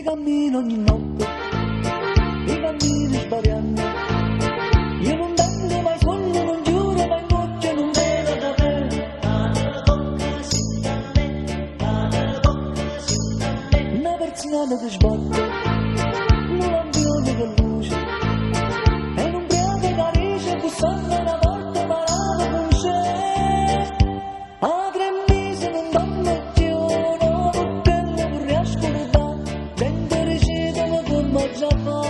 cammino ogni notte, i cammini sbagliando. Io non tengo mai sogno, non giuro mai notte, non vedo da me. Una persiana che sbatte, un lampione che luce, e un ubriaco che carice, bussando una porta parata con c'è. A 3 mesi non dormo più, no, perché non riesco a dare, dentro decidono come già fa.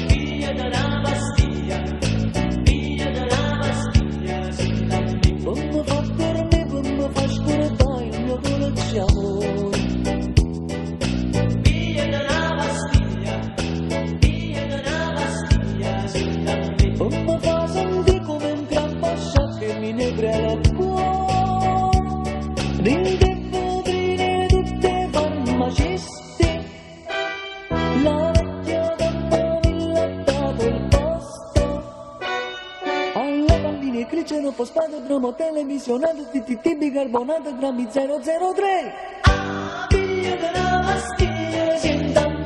Via dalla pastiglia, sin Non mi fa dormire, non mi fa scordare il mio dolce amore. via dalla pastiglia, sin Non mi fa sentire come un gran passato che mi nebrea il cuore. Ride vetrine tutte farmacisti, la vecchia donna mi ha dato il posto. Alle palline grigie, fosfato, bromo, televisionato, TTT, bicarbonato, grammi 003. via dalla pastiglia, sin da me.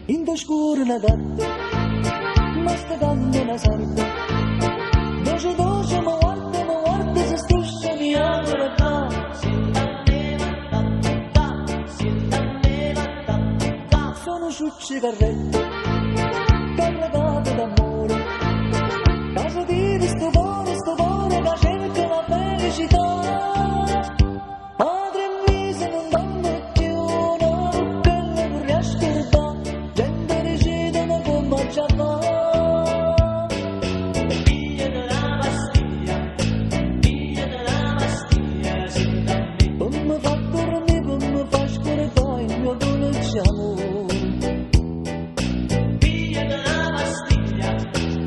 In scuro una gatta, ma sta canna una sarda. Doce doce mi guarda, se struscia mi apre qua. Sono ciucci carrette, carregate d'amore. Casa di sto cuore che cerca la felicità. A 3 mesi non dormo più, no, perché non riesco a dare, gente decidono come già fa. Via dalla pastiglia, sin da me. Non mi fa dormire, non mi fa scordare il mio dolce amore. Via dalla pastiglia, sin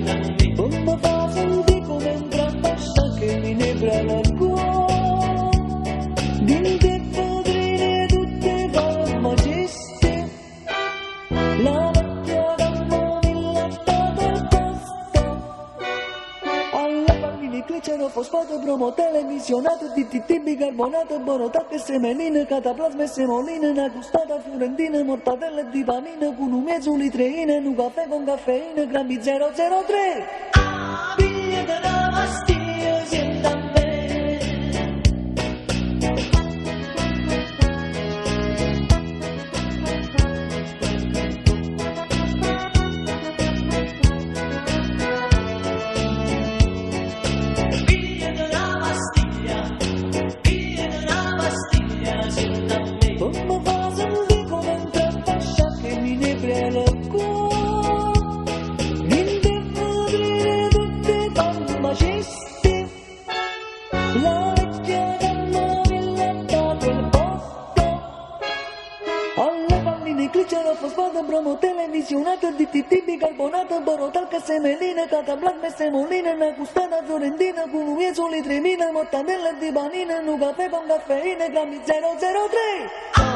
da me. Non mi fa sentire come un gran passato che mi nebra il cuore. Dinte vetrine tutte farmacisti, la vecchia donna mi ha dato il posto. Alle palline glicero, fosfato, bromo, televisionato, TTT, bicarbonato, borotac, semeline, cataplasma e semoline, una gustata fiorentina, mortadella e dipanina, con un mezzo litreina, un caffè con caffeina, grammi 003. Via dalla pastiglia, sin da me. Via dalla pastiglia, sin da me. Non mi fa sentire come un gran passato che mi nebra il cuore. Dinte vetrine tutte farmacisti, la vecchia donna mi ha dato il posto. Alle palline glicero, fosfato, bromo, televisionato, DTT, bicarbonato, borotalca, semeline, cataplasma e semoline, una gustata fiorentina, con un mezzo litremina, mortadella e dipanina, un caffè con caffeina, grammi 003.